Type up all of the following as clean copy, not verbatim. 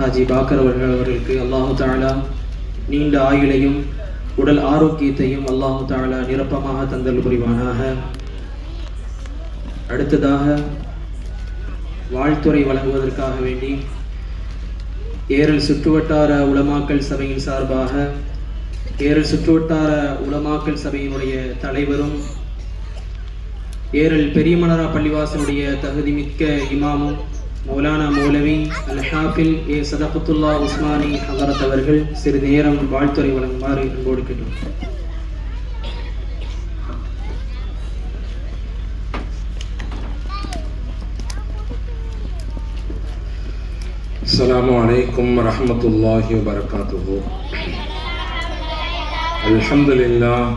ஹாஜி பாக்கர் அவர்களுக்கு அல்லாஹு தஆலா நீண்ட ஆயுளையும் உடல் ஆரோக்கியத்தையும் அல்லாஹு தஆலா நிரப்பமாக தந்தல் புரிவானாக. அடுத்ததாக வாழ்த்துறை வழங்குவதற்காக வேண்டி ஏரல் சுற்றுவட்டார உலமாக்கல் சபையின் சார்பாக ஏரல் சுற்றுவட்டார உலமாக்கல் சபையினுடைய தலைவரும் ஏரல் பெரியமனரா பள்ளிவாசனுடைய தகுதிமிக்க இமாமும் மௌலானா மௌலவி அல் ஹாஃபில் ஏ சதகத்துல்லா உஸ்மானி ஹஸரத் அவர்கள் சிறிது நேரம் வாழ்த்துறை வழங்குமாறு அன்போடு கேட்டோம். அஸ்ஸலாமு அலைக்கும் வரஹ்மத்துல்லாஹி வபரகாத்துஹு. அல்ஹம்துலில்லாஹ்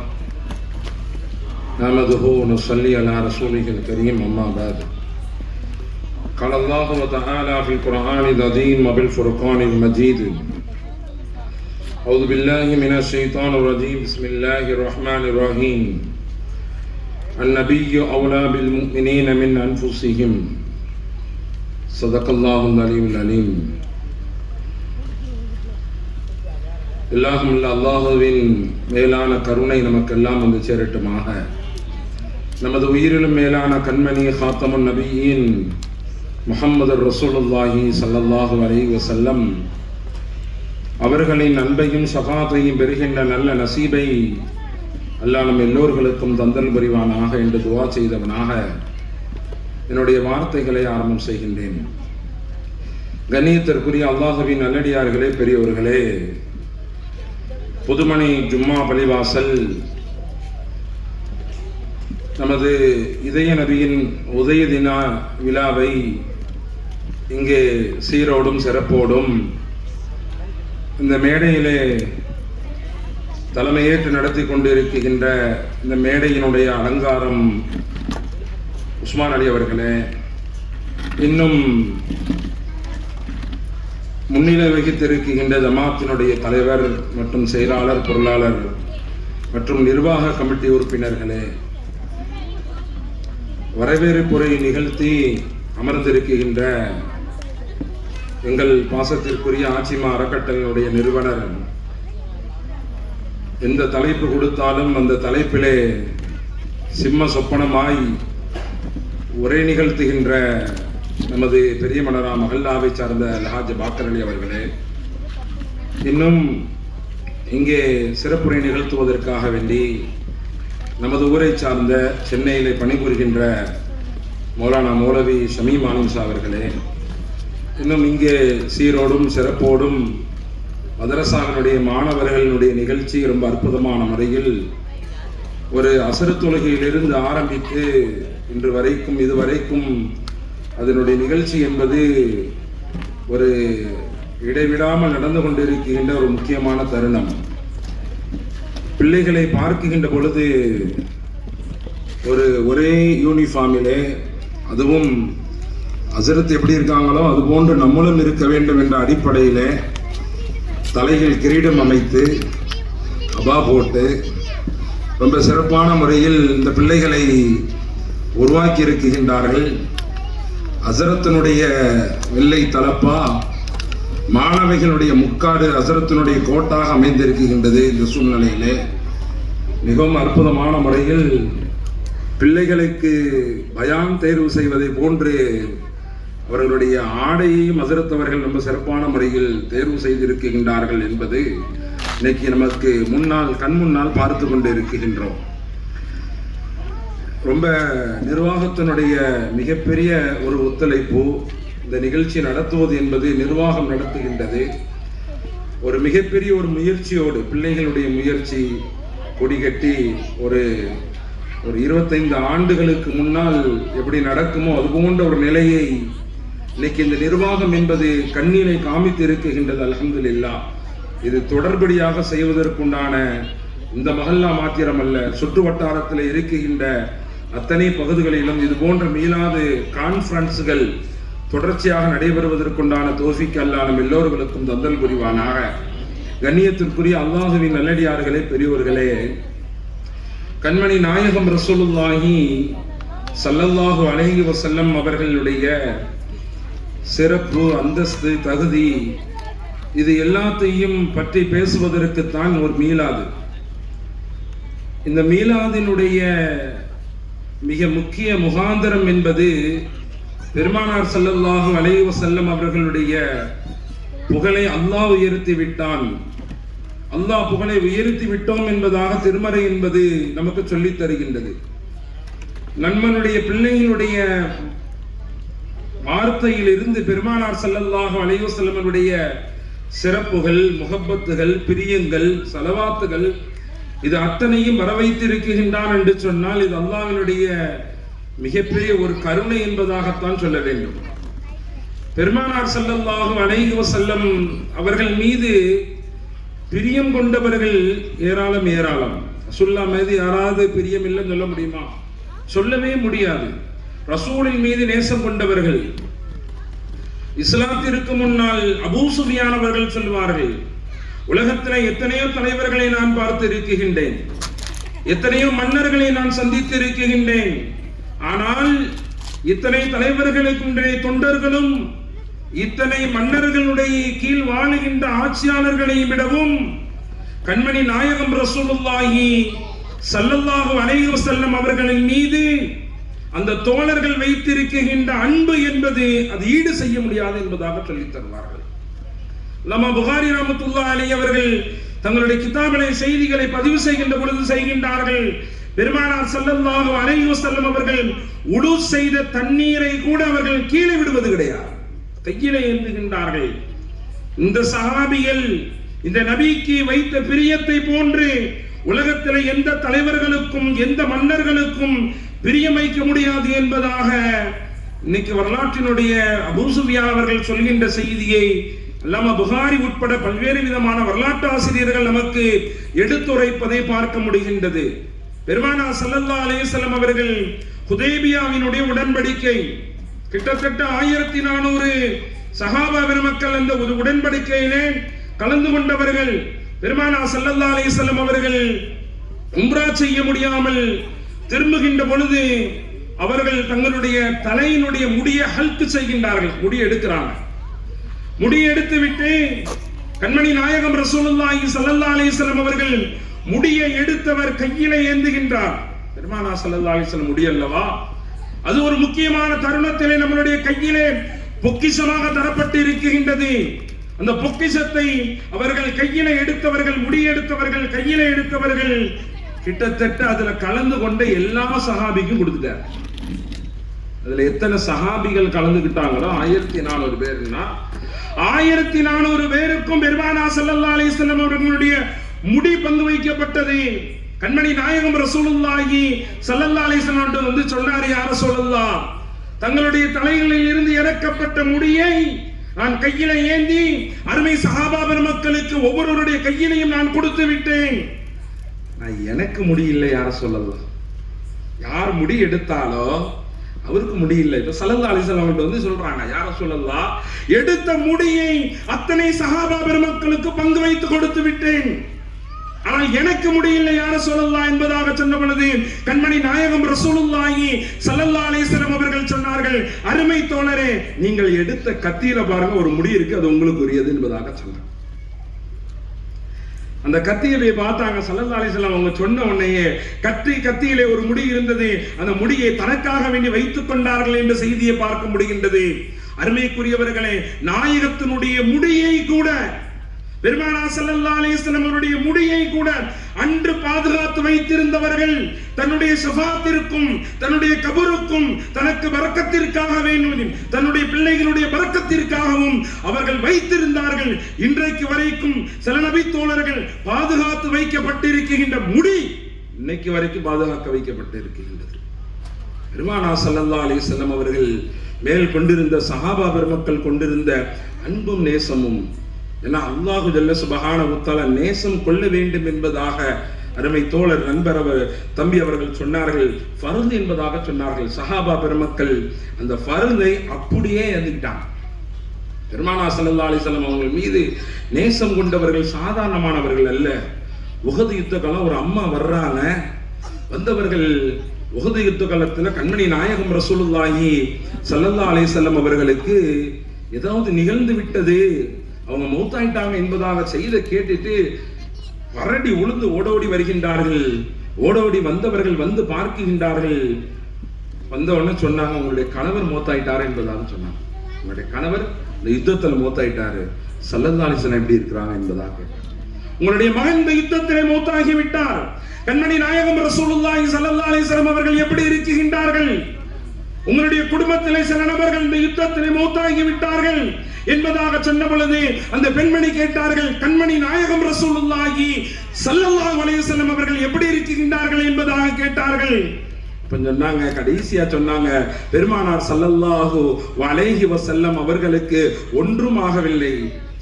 நஹ்மதுஹு வ நுஸல்லி அலா ரசூலிஹில் கரீம். அம்மா பஅத். قال الله تعالى في القرآن العظيم وبالفرقان المجيد. أعوذ بالله من الشيطان الرجيم. بسم الله الرحمن الرحيم. النبي أولى بالمؤمنين من أنفسهم. صدق الله العلي العليم. எல்லாஹும் அல்லாஹுவின் மேலான கருணை நமக்கெல்லாம் வந்து சேரட்டுமாக. நமது உயிரிலும் மேலான கண்மணி ஹாத்தமுன் நபியின் முஹம்மது ரசூலுல்லாஹி ஸல்லல்லாஹு அலைஹி வஸல்லம் அவர்களின் அன்பையும் ஷஃபாத்தையும் பெறுகின்ற நல்ல நசீபை அல்லாஹ் நம் எல்லோர்களுக்கும் தந்தல் புரிவானாக என்று துஆ செய்தவனாக என்னுடைய வார்த்தைகளை ஆரம்பம் செய்கின்றேன். கண்ணியத்திற்குரிய அல்லாஹுவின் நல்லடியார்களே, பெரியவர்களே, புதுமணி ஜும்மா பள்ளிவாசல் நமது இதய நபியின் உதய தின விழாவை இங்கே சீரோடும் சிறப்போடும் இந்த மேடையிலே தலைமையேற்று நடத்தி கொண்டிருக்கின்ற இந்த மேடையினுடைய அலங்காரம் உஸ்மான் அலி அவர்களே, இன்னும் முன்னிலை வகித்திருக்கின்ற ஜமாத்தினுடைய தலைவர் மற்றும் செயலாளர், பொருளாளர் மற்றும் நிர்வாக கமிட்டி உறுப்பினர்களே, வரவேற்புரை நிகழ்த்தி அமர்ந்திருக்கின்ற எங்கள் பாசத்திற்குரிய ஆச்சிமா அறக்கட்டளையினுடைய நிறுவனர், எந்த தலைப்பு கொடுத்தாலும் அந்த தலைப்பிலே சிம்ம சொப்பனமாய் உரை நிகழ்த்துகின்ற நமது பெரியமனரா மஹல்லாவை சார்ந்த ஹாஜ் பாக்கர் அலி அவர்களே, இன்னும் இங்கே சிறப்புரை நிகழ்த்துவதற்காக வேண்டி நமது ஊரை சார்ந்த சென்னையிலே பணிபுரிகின்ற மௌலானா மௌலவி ஷமீம் ஆனிம்சா அவர்களே, இன்னும் இங்கே சீரோடும் சிறப்போடும் மதரசாவினுடைய மாணவர்களுடைய நிகழ்ச்சி ரொம்ப அற்புதமான முறையில் ஒரு அசரு தொழுகையிலிருந்து ஆரம்பித்து இன்று வரைக்கும் இதுவரைக்கும் அதனுடைய நிகழ்ச்சி என்பது ஒரு இடைவிடாமல் நடந்து கொண்டிருக்கின்ற ஒரு முக்கியமான தருணம். பிள்ளைகளை பார்க்கின்ற பொழுது ஒரே யூனிஃபார்மிலே, அதுவும் ஹஸரத் எப்படி இருக்காங்களோ அதுபோன்று நம்மளும் இருக்க வேண்டும் என்ற அடிப்படையிலே தலைகள் கிரீடம் அமைத்து அபா போட்டு ரொம்ப சிறப்பான முறையில் இந்த பிள்ளைகளை உருவாக்கி இருக்கின்றார்கள். ஹஸரத்தினுடைய வெள்ளை தலப்பா மாணவிகளுடைய முக்காடு ஹஸரத்தினுடைய கோட்டாக அமைந்திருக்கின்றது. இந்த சூழ்நிலையிலே மிகவும் அற்புதமான முறையில் பிள்ளைகளுக்கு பயான் தேர்வு செய்வதை போன்று அவர்களுடைய ஆடையையும் ஹஸரத் அவர்கள் ரொம்ப சிறப்பான முறையில் தேர்வு செய்திருக்கின்றார்கள் என்பது இன்னைக்கு நமக்கு கண் முன்னால் பார்த்து கொண்டு இருக்கின்றோம். ரொம்ப நிர்வாகத்தினுடைய மிகப்பெரிய ஒரு ஒத்துழைப்பு. இந்த நிகழ்ச்சி நடத்துவது என்பது நிர்வாகம் நடத்துகின்றது. ஒரு மிகப்பெரிய ஒரு முயற்சியோடு பிள்ளைகளுடைய முயற்சி கொடிகட்டி ஒரு 25 ஆண்டுகளுக்கு முன்னால் எப்படி நடக்குமோ அது போன்ற ஒரு நிலையை இன்னைக்கு இந்த நிர்வாகம் என்பது கண்ணீரை காமித்து இருக்குகின்றது. அல்ஹம்துலில்லாஹ். இது தொடர்படியாக செய்வதற்குண்டான இந்த மஹல்லா மாத்திரமல்ல, சுற்று வட்டாரத்தில் இருக்குகின்ற அத்தனை பகுதிகளிலும் இது போன்ற மீளாது கான்ஃபரன்ஸ்கள் தொடர்ச்சியாக நடைபெறுவதற்குண்டான தௌஃபீக் அல்லாஹ் நம் எல்லோர்களுக்கும் தந்தல் புரிவானாக. கண்ணியத்திற்குரிய அல்லாஹுவின் நல்லடியார்களே, பெரியோர்களே, கண்மணி நாயகம் ரசூலுல்லாஹி ஸல்லல்லாஹு அலைஹி வஸல்லம் அவர்களுடைய சிறப்பு, அந்தஸ்து, தகுதி இது எல்லாத்தையும் பற்றி பேசுவதற்குத்தான் ஒரு மீலாது. இந்த மீலாதினுடைய மிக முக்கிய முகாந்தரம் என்பது பெருமானார் ஸல்லல்லாஹு அலைஹி வஸல்லம் அவர்களுடைய புகழை அல்லாஹ் உயர்த்தி விட்டான், அல்லாஹ் புகழை உயர்த்தி விட்டோம் என்பதாக திருமறை என்பது நமக்கு சொல்லித் தருகின்றது. நண்பனுடைய பிள்ளையினுடைய வார்த்தையில் இருந்து பெருமானார் ஸல்லல்லாஹு அலைஹி வஸல்லம் அவருடைய சிறப்புகள், முஹப்பத்துகள், பிரியங்கள், ஸலவாத்துகள் இது அத்தனையும் வர வைத்திருக்கின்றான் என்று சொன்னால் இது அல்லாஹ்வினுடைய மிகப்பெரிய ஒரு கருணை என்பதாகத்தான் சொல்ல வேண்டும். பெருமானார் ஸல்லல்லாஹு அலைஹி வஸல்லம் அவர்கள் மீது பிரியம் கொண்டவர்கள் ஏராளம் ஏராளம். ரசூலுல்லாஹ் மீது யாராவது பிரியம் இல்லைன்னு சொல்ல முடியுமா? சொல்லவே முடியாது. ரசூலின் மீது நேசம் கொண்டவர்கள் இஸ்லாத்திற்கு முன்னால் அபூ சுஃபியான் அவர்கள் சொல்வார்கள், உலகத்தில் எத்தனையோ தலைவர்களை நான் பார்த்து இருக்கின்றேன், எத்தனையோ மன்னர்களை நான் சந்தித்து இருக்கின்றேன், ஆனால் இத்தனை தலைவர்களுக்கு தொண்டர்களும் இத்தனை மன்னர்களுடைய கீழ் வாழுகின்ற ஆட்சியாளர்களை விடவும் கண்மணி நாயகம் ரசூலுல்லாஹி ஸல்லல்லாஹு அலைஹி வஸல்லம் அவர்களின் மீது அந்த தோழர்கள் வைத்திருக்கின்ற அன்பு என்பது அது ஈடு செய்ய முடியாது என்பதாக சொல்லித் தருவார்கள். லமா புகாரி ரஹ்மத்துல்லாஹி அலைஹி அவர்கள் தங்களுடைய கிதாபிலே செய்திகளை பதிவு செய்கின்ற பொழுது செய்கின்றார்கள், பெருமானார் ஸல்லல்லாஹு அலைஹி வஸல்லம் அவர்கள் உடு செய்த தண்ணீரை கூட அவர்கள் கீழே விடுவது கிடையாது, கையிலே ஏந்துகின்றார்கள். இந்த சஹாபிகள் இந்த நபிக்கு வைத்த பிரியத்தை போன்று உலகத்தில் எந்த தலைவர்களுக்கும் எந்த மன்னர்களுக்கும் பிரியம் வைக்க முடியாது என்பதாக இன்னைக்கு வரலாற்றினுடைய அபூ சுஃபியான் அவர்கள் சொல்கின்ற செய்தியை அல்லாமா புகாரி உட்பட பல்வேறு விதமான வரலாற்று ஆசிரியர்கள் நமக்கு எடுத்துரைப்பதை பார்க்க முடிகின்றது. பெருமானார் ஸல்லல்லாஹு அலைஹி வஸல்லம் அவர்கள் ஹுதைபியாவினுடைய உடன்படிக்கை கிட்டத்தட்ட 1400 சஹாபா பெருமக்கள் அந்த உடன்படிக்கையிலே கலந்து கொண்டவர்கள். பெருமானார் ஸல்லல்லாஹு அலைஹி வஸல்லம் அவர்கள் உம்ரா செய்ய முடியாமல் திரும்புகின்ற பொழுது அவர்கள் தங்களுடைய தலையினுடைய முடியை ஹல்க் செய்கின்றார்கள், முடி எடுக்கிறாங்க. முடி எடுத்து விட்டு கண்மணி நாயகம் ரசூலுல்லாஹி ஸல்லல்லாஹு அலைஹி வஸல்லம் அவர்கள் முடியை எடுத்தவர் கையிலே ஏந்துகின்றார். பெருமானார் ஸல்லல்லாஹு அலைஹி வஸல்லம் முடி அல்லவா, அது ஒரு முக்கியமான தருணத்திலே நம்மளுடைய கையிலே பொக்கிஷமாக தரப்பட்டு இருக்கின்றது. அந்த பொக்கிஷத்தை அவர்கள் கையிலே எடுத்தவர்கள், முடி எடுத்தவர்கள், கையிலே எடுத்தவர்கள் கிட்டத்தட்ட அதுல கலந்து கொண்ட எல்லா சஹாபிக்கும் கொடுத்துட்டார். அதுல எத்தனை சஹாபிகள் கலந்துகிட்டாங்களோ 1400 பேர்னா 1400 பேருக்கும் பெருமானார் ஸல்லல்லாஹு அலைஹி வஸல்லம் அவர்களுடைய முடி பங்கு வைக்கப்பட்டது. கண்மணி நாயகம் ரசூலுல்லாஹி ஸல்லல்லாஹு அலைஹி வஸல்லம் வந்து சொன்னார், யா ரசூலுல்லாஹ், தங்களுடைய தலைகளில் இருந்து இறக்கப்பட்ட முடியை நான் கையில ஏந்தி அருமை சஹாபா பெருமக்களுக்கு ஒவ்வொருவருடைய கையிலையும் நான் கொடுத்து விட்டேன். நான் எனக்கு முடியல, யார சொல்லலாம், யார் முடி எடுத்தாலோ அவருக்கு முடியல. இப்ப ஸல்லல்லாஹு அலைஹி வஸல்லம் வந்து சொல்றாங்க, யார சொல்லலாம், எடுத்த முடியை அத்தனை சஹாபா பெருமக்களுக்கு பங்கு வைத்து கொடுத்து விட்டேன், ஆனால் எனக்கு முடியல யார சொல்லலாம் என்பதாக சொன்ன பொழுது கண்மணி நாயகம் ரசூலுல்லாஹி ஸல்லல்லாஹு அலைஹி வஸல்லம் அவர்கள் சொன்னார்கள், அருமை தோழரே, நீங்கள் எடுத்த கத்தியில பாருங்க ஒரு முடி இருக்கு, அது உங்களுக்கு உரியது என்பதாக சொன்னார். அந்த கத்தியை பார்த்தாங்க ஸல்லல்லாஹு அலைஹி வஸல்லம். அவங்க சொன்ன உடனேயே கத்தியிலே ஒரு முடி இருந்தது, அந்த முடியை தனக்காக வேண்டி வைத்துக் கொண்டார்கள் என்ற செய்தியை பார்க்க முடிகின்றது. அருமைக்குரியவர்களே, நாயகத்தினுடைய முடியை கூட, பெருமானார் ஸல்லல்லாஹு அலைஹி வஸல்லம் அவருடைய முடியை கூட அன்று பாதுகாத்து வைத்திருந்தவர்கள் தன்னுடைய ஷஃபாத்திற்கும் தன்னுடைய கபருக்கும் தனக்கு பரக்கத்திற்காக வேண்டும், தன்னுடைய பிள்ளைகளுடைய பரக்கத்திற்காகவும் அவர்கள் வைத்திருந்தார்கள். இன்றைக்கு வரைக்கும் சில நபி தோழர்கள் பாதுகாத்து வைக்கப்பட்டிருக்கின்ற முடி இன்னைக்கு வரைக்கும் பாதுகாக்க வைக்கப்பட்டிருக்கின்றது. பெருமானார் ஸல்லல்லாஹு அலைஹி வஸல்லம் அவர்கள் மேல் கொண்டிருந்த சஹாபா பெருமக்கள் கொண்டிருந்த அன்பும் நேசமும், ஏன்னா அல்லாஹு ஜல்ல சுப்ஹானஹு வ தஆலா நேசம் கொள்ள வேண்டும் என்பதாக அருமை தோழர் நண்பர் தம்பி அவர்கள் சொன்னார்கள், ஃபர்து என்பதாக சொன்னார்கள். சஹாபா பெருமக்கள் அந்த ஃபர்தை அப்படியே எழுதிட்டாங்க. பெருமானார் ஸல்லல்லாஹு அலைஹி வஸல்லம் அவங்க மீது நேசம் கொண்டவர்கள் சாதாரணமானவர்கள் அல்ல. உஹது யுத்த காலம் ஒரு அம்மா வர்றாங்க, வந்தவர்கள் உஹது யுத்த காலத்துல கண்மணி நாயகம் ரசூலுல்லாஹி ஸல்லல்லாஹு அலைஹி வஸல்லம் அவர்களுக்கு ஏதாவது நிகழ்ந்து விட்டது, அவங்க மௌத்தாயிட்டாங்க என்பதாக செய்த கேட்டுட்டு வரடி உளுந்து ஓடோடி வருகின்றார்கள். ஓடோடி வந்தவர்கள் வந்து பார்க்கின்றார்கள். வந்த உடனே சொன்னாங்க, உங்களுடைய கணவர் மௌத்தாயிட்டாரு என்பதாக சொன்னாங்க. உங்களுடைய கணவர் இந்த யுத்தத்தில் மௌத்தாயிட்டாரு, ஸல்லல்லாஹு அலைஹி வஸல்லம் எப்படி இருக்கிறாங்க என்பதாக கேட்டாங்க. உங்களுடைய மகன் இந்த யுத்தத்திலே மௌத்தாகி விட்டார், கண்மணி நாயகம் ரசூலுல்லாஹி ஸல்லல்லாஹு அலைஹி வஸல்லம் அவர்கள் எப்படி இருக்கின்றார்கள்? உங்களுடைய குடும்பத்திலே சில நபர்கள் இந்த யுத்தத்திலே மௌத்தாகி விட்டார்கள் என்பதாக சொன்ன பொழுது அந்த பெண்மணி கேட்டார்கள், கண்மணி நாயகம் ரசூலுல்லாஹி ஸல்லல்லாஹு அலைஹி வஸல்லம் அவர்கள் எப்படி இருக்கின்றார்கள் என்பதாக கேட்டார்கள். சொன்னாங்க, கடைசியா சொன்னாங்க, பெருமானார் ஸல்லல்லாஹு அலைஹி வஸல்லம் அவர்களுக்கு ஒன்றும் ஆகவில்லை,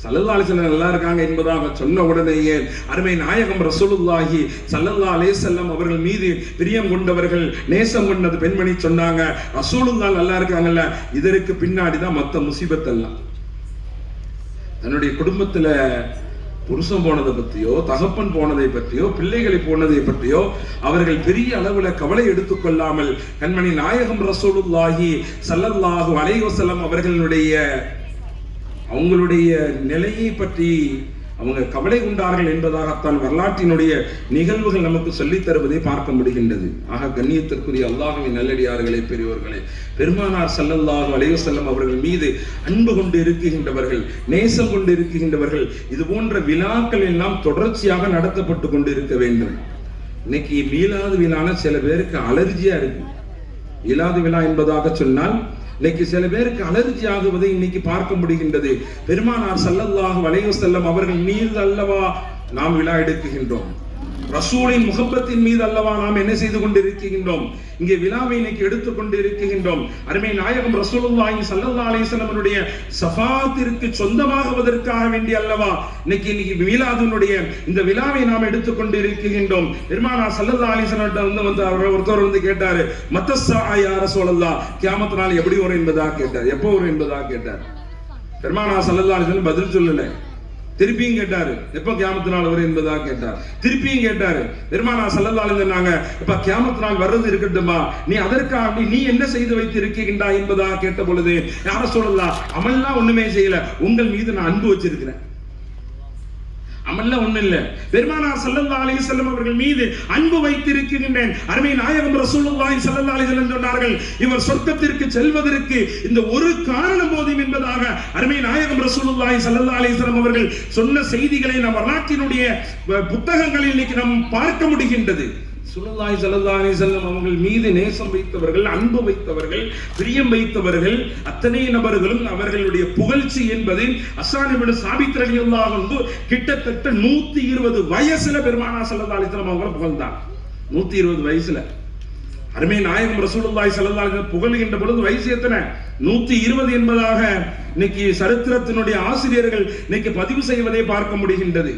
ஸல்லல்லாஹு அலைஹி வஸல்லம் நல்லா இருக்காங்க என்பதாக சொன்ன உடனேயே அருமை நாயகம் ரசூலுல்லாஹி ஸல்லல்லாஹு அலைஹி வஸல்லம் அவர்கள் மீது பிரியம் கொண்டவர்கள், நேசம் கொண்டது பெண்மணி சொன்னாங்க, ரசூலுல்லாஹ் நல்லா இருக்காங்கல்ல, இதற்கு பின்னாடி தான் மத்த முசீபத் எல்லாம். தன்னுடைய குடும்பத்துல புருஷன் போனதை பற்றியோ, தகப்பன் போனதை பற்றியோ, பிள்ளைகளை போனதை பற்றியோ அவர்கள் பெரிய அளவுல கவலை எடுத்துக்கொள்ளாமல் கண்மணி நாயகம் ரசூலுல்லாஹி ஸல்லல்லாஹு அலைஹி வஸல்லம் அவங்களுடைய நிலையை பற்றி அவங்க கவலை கொண்டார்கள் என்பதாகத்தான் வரலாற்றினுடைய நிகழ்வுகள் நமக்கு சொல்லித் தருவதை பார்க்க முடிகின்றது. ஆக கண்ணியத்திற்குரிய அல்லாஹ்வின் நல்லடியார்களே, பெரியவர்களே, பெருமானார் ஸல்லல்லாஹு அலைஹி வஸல்லம் அவர்கள் மீது அன்பு கொண்டு இருக்கின்றவர்கள், நேசம் கொண்டு இருக்கின்றவர்கள், இது போன்ற விழாக்கள் எல்லாம் தொடர்ச்சியாக நடத்தப்பட்டு கொண்டு இருக்க வேண்டும். இன்னைக்கு மீலாது விழான சில பேருக்கு அலர்ஜியா இருக்கு. மீலாது விழா என்பதாக சொன்னால் இன்னைக்கு சில பேருக்கு அலர்ஜி ஆகுவதை இன்னைக்கு பார்க்க முடிகின்றது. பெருமானார் ஸல்லல்லாஹு அலைஹி வஸல்லம் அவர்கள் மீது அல்லவா நாம் விழா எடுக்குகின்றோம், ரசூலின் முகப்பத்தின் மீது அல்லவா நாம் என்ன செய்து கொண்டிருக்கின்றோம், இங்கே விழாவை இன்னைக்கு எடுத்துக்கொண்டு இருக்கின்றோம். அருமை நாயகம் ரசூலுல்லாஹி ஸல்லல்லாஹு அலைஹி வஸல்லம் அவருடைய ஷஃபாஅத்திற்கு சொந்தமாகுவதற்காக வேண்டி அல்லவா இன்னைக்கு மீலாதுனுடைய இந்த விழாவை நாம் எடுத்துக்கொண்டு இருக்கின்றோம். பெருமானார் ஸல்லல்லாஹு அலைஹி வஸல்லம் வந்து ஒருத்தர் வந்து கேட்டாரு, மத்தஸ்ஸா யா ரசூலல்லாஹ், கியாமத் நாள் எப்படி வரும் என்பதாக கேட்டார், எப்போ வரும் என்பதாக கேட்டார். பெருமானார் ஸல்லல்லாஹு அலைஹி வஸல்லம் பதில் சொல்லல. திருப்பியும் கேட்டாரு, எப்ப கியாமத் நாள் வரும் என்பதாக கேட்டார். திருப்பியும் கேட்டாரு. பெருமானார் ஸல்லல்லாஹு அலைஹி வஸல்லம் சொன்னாங்க, இப்ப கியாமத் நாள் வர்றது இருக்கட்டுமா, நீ அதற்காக நீ என்ன செய்து வைத்து இருக்கின்றாய் என்பதாக கேட்ட பொழுது, யா ரசூலல்லாஹ், அமல்லாம் ஒண்ணுமே செய்யல, உங்கள் மீது நான் அன்பு வச்சிருக்கிறேன், அமல்லாம் ஒண்ணு இல்ல, பெருமானார் ஸல்லல்லாஹு அலைஹி வஸல்லம் அவர்கள் மீது அன்பு வைத்திருக்கின்றேன். அருமை நாயகம் ரசூலுல்லாஹி ஸல்லல்லாஹு அலைஹி வஸல்லம் சொன்னார்கள், இவர் சொர்க்கத்திற்கு செல்வதற்கு இந்த ஒரு காரணம் போதும் என்பதாக அருமை நாயகம் ரசூலுல்லாஹி ஸல்லல்லாஹு அலைஹி வஸல்லம் அவர்கள் சொன்ன செய்திகளை நம் வரலாற்றினுடைய புத்தகங்களில் இன்னைக்கு நாம் பார்க்க முடிகின்றது. ரசூலுல்லாஹி ஸல்லல்லாஹு அலைஹி வஸல்லம் அவர்கள் மீது நேசம் வைத்தவர்கள், அன்பு வைத்தவர்கள், பிரியம் வைத்தவர்கள் அத்தனை நபர்களும் அவர்களுடைய புகழ்ச்சி என்பது ஹஸ்ஸான் இப்னு சாபித் ரலியல்லாஹு அன்ஹு கிட்டத்தட்ட 120 வயசுல பெருமானார் ஸல்லல்லாஹு அலைஹி வஸல்லம் அவங்களை புகழ்ந்தார். 120 வயசுல அருமை நாயகம் ரசூலுல்லாஹி ஸல்லல்லாஹு அலைஹி வஸல்லம் புகழ்கின்ற பொழுது வயசு எத்தனை? 120 என்பதாக இன்னைக்கு சரித்திரத்தினுடைய ஆசிரியர்கள் இன்னைக்கு பதிவு செய்வதை பார்க்க முடிகின்றது.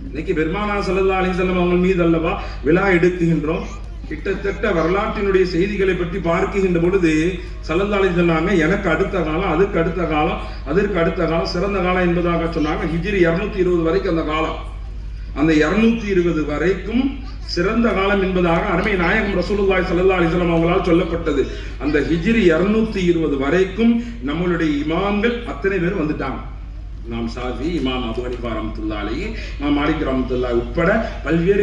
இன்னைக்கு பெருமானார் ஸல்லல்லாஹு அலைஹி வஸல்லம் அவங்க மீது அல்லவா விழா எடுக்குகின்றோம். கிட்டத்தட்ட வரலாற்றினுடைய செய்திகளை பற்றி பார்க்கின்ற பொழுது ஸல்லல்லாஹு அலைஹி சொன்னாங்க, எனக்கு அடுத்த காலம், அதுக்கு அடுத்த காலம், அதற்கு அடுத்த காலம், சிறந்த காலம் என்பதாக சொன்னாங்க. ஹிஜ்ரி 220 வரைக்கும் அந்த காலம், அந்த 220 வரைக்கும் சிறந்த காலம் என்பதாக அருமை நாயகம் ரசூலுல்லாஹி ஸல்லல்லாஹு அலைஹி வஸல்லம் அவங்களால் சொல்லப்பட்டது. அந்த ஹிஜ்ரி 220 வரைக்கும் நம்மளுடைய இமாம்கள் அத்தனை பேர் வந்துட்டாங்க. இமாம் ஷாஃபி, இமாம் அபூ ஹனீஃபா ரஹ்மத்துல்லாஹி அலைஹி, இமாம் மாலிக் ரஹ்மத்துல்லாஹி உட்பட பல்வேறு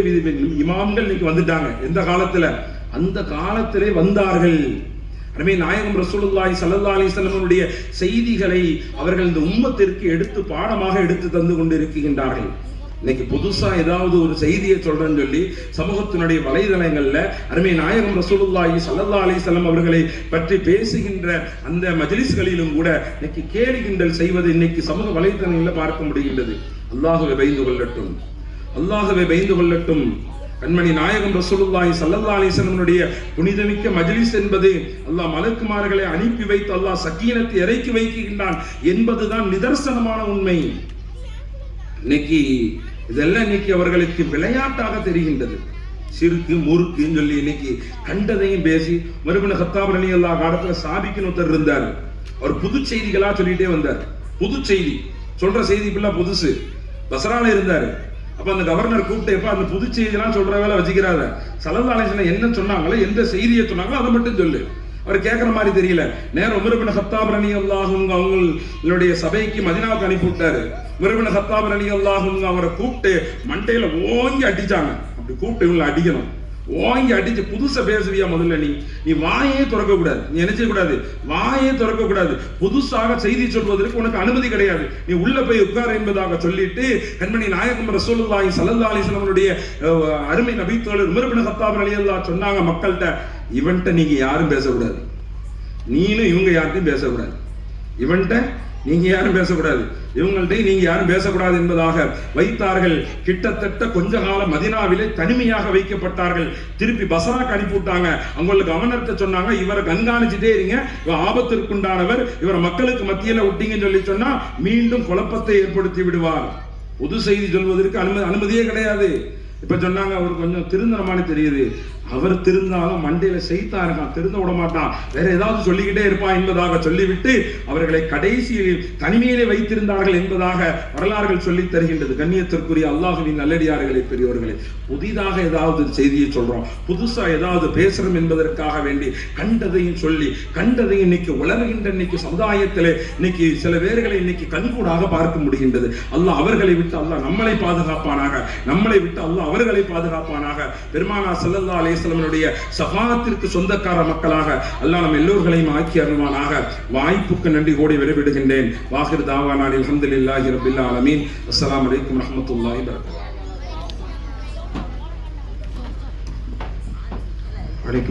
இமாம்கள் இன்னைக்கு வந்துட்டாங்க. எந்த காலத்துல? அந்த காலத்திலே வந்தார்கள். அருமை நாயகம் ரசூலுல்லாஹி ஸல்லல்லாஹு அலைஹி வஸல்லம் செய்திகளை அவர்கள் இந்த உம்மத்திற்கு எடுத்து பாடமாக எடுத்து தந்து கொண்டிருக்கின்றார்கள். இன்னைக்கு புதுசா ஏதாவது ஒரு செய்தியை சொல்றேன்னு சொல்லி சமூகத்தினுடைய வலைதளங்கள்ல அருமை நாயகம் ரசூலுல்லாஹி ஸல்லல்லாஹு அலைஹி வஸல்லம் அவர்களை பற்றி பேசுகின்ற அந்த மஜ்லிஸ்களிலும் கூட இன்னைக்கு கேலி கிண்டல் செய்வது இன்னைக்கு சமூக வலைதளங்களில் பார்க்க முடிகின்றது. அல்லாஹ்வை பயந்து கொள்ளட்டும், அல்லாஹ்வை பயந்து கொள்ளட்டும். கண்மணி நாயகம் ரசூலுல்லாஹி ஸல்லல்லாஹு அலைஹி வஸல்லம் புனிதமிக்க மஜ்லிஸ் என்பது அல்லாஹ் மலக்குமார்களை அனுப்பி வைத்து அல்லாஹ் சக்கீனத்தை இறக்கி வைக்கின்றான் என்பதுதான் நிதர்சனமான உண்மை. இன்னைக்கு இதெல்லாம் இன்னைக்கு அவர்களுக்கு விளையாட்டாக தெரிகின்றது. சிறுக்கு முறுக்குன்னு சொல்லி இன்னைக்கு கண்டதையும் பேசி மறுபடியும் கத்தாப் ரலியல்லாஹு காலத்துல சாபிக்குன்னு ஒருத்தர் இருந்தார். அவர் புது செய்திகளா சொல்லிட்டே வந்தார். புது செய்தி சொல்ற செய்தி இப்பெல்லாம் புதுசு. பஸ்ரால இருந்தாரு. அப்ப அந்த கவர்னர் கூப்பிட்டப்ப அந்த புது செய்தியெல்லாம் சொல்ற வேலை வச்சுக்கிறாங்க. ஸல்லல்லாஹு அலைஹி வஸல்லம் என்ன சொன்னாங்களோ, எந்த செய்தியை சொன்னாங்களோ அதை மட்டும் சொல்லு. அவர் கேட்கிற மாதிரி தெரியல. நேரம் உமர் இப்னு கத்தாப் ரலியல்லாஹு அன்ஹு அவங்களுடைய சபைக்கு மதீனாவுக்கு அனுப்பி விட்டாரு. உமர் இப்னு கத்தாப் ரலியல்லாஹு அன்ஹு அவரை கூப்பிட்டு மண்டையில ஓங்கி அடிச்சாங்க. அப்படி கூப்பிட்டு இவங்களை அடிக்கணும், ஓங்கி அடிச்சு, புதுசா பேசுவியா, முதல்ல நீ வாயே திறக்க கூடாது, நீ நினைச்ச கூடாது, வாயே திறக்க கூடாது, புதுசாக செய்தி சொல்வதற்கு உனக்கு அனுமதி கிடையாது, நீ உள்ள போய் உட்கார் என்பதாக சொல்லிட்டு கண்மணி நாயகம் ரசூலுல்லாஹி ஸல்லல்லாஹு அலைஹி வஸல்லம் அருமை நபி தோழர் உமர் இப்னு கத்தாப் ரலியல்லாஹு சொன்னாங்க மக்கள்கிட்ட, இவன்ட்ட நீங்க யாரும் பேசக்கூடாது, நீனும் இவங்க யார்ட்டையும் பேசக்கூடாது, இவன்ட்ட நீங்க யாரும் பேசக்கூடாது, இவங்கள்ட்ட நீங்க யாரும் பேசக்கூடாது என்பதாக வைத்தார்கள். கிட்டத்தட்ட கொஞ்ச காலம் மதீனாவிலே தனிமையாக வைக்கப்பட்டார்கள். திருப்பி பஸ்ராக்கு அனுப்பிவிட்டாங்க. அவங்களுக்கு கவர்னர்கிட்ட சொன்னாங்க, இவரை கண்காணிச்சுட்டே இருங்க, இவர் ஆபத்திற்குண்டானவர், இவரை மக்களுக்கு மத்தியில விட்டீங்கன்னு சொல்லி சொன்னா மீண்டும் குழப்பத்தை ஏற்படுத்தி விடுவார். பொது செய்தி சொல்வதற்கு அனுமதியே கிடையாது. இப்ப சொன்னாங்க, அவர் கொஞ்சம் திருந்தனமானு தெரியுது, அவர் திருந்தாலும் மண்டையில செய்தா இருக்கான், திருந்த விட மாட்டான், வேற ஏதாவது சொல்லிக்கிட்டே இருப்பான் என்பதாக சொல்லிவிட்டு அவர்களை கடைசியில் தனிமையிலே வைத்திருந்தார்கள் என்பதாக வரலாறுகள் சொல்லி தருகின்றது. கண்ணியத்திற்குரிய அல்லாஹ்வின் நல்லடியார்களே, பெரியவர்களே, புதிதாக ஏதாவது செய்தியை சொல்றோம், புதுசா ஏதாவது பேசுறோம் என்பதற்காக வேண்டி கண்டதையும் சொல்லி கண்டதையும் இன்னைக்கு உலர்கின்ற இன்னைக்கு சமுதாயத்திலே இன்னைக்கு சில பேர்களை இன்னைக்கு கண்கூடாக பார்க்க முடிகின்றது. அல்லாஹ் அவர்களை விட்டு அல்லாஹ் நம்மளை பாதுகாப்பானாக, நம்மளை விட்டு அல்லாஹ் அவர்களை பாதுகாப்பானாக. பெருமானார் ஸல்லல்லாஹு அலைஹி வஸல்லமுடைய ஸஃபாத்திற்கு சொந்தக்கார மக்களாக அல்லாஹ் நம்ம எல்லோர்களையும் ஆக்கி அருள்வானாக. வாய்ப்புக்கு நன்றி கோடி விடைபெறுகின்றேன். வாஹிர் தாவானா அல்ஹம்துலில்லாஹி ரப்பில் ஆலமீன். அஸ்ஸலாமு அலைக்கும் வரஹ்மத்துல்லாஹி வபரகாத்துஹு.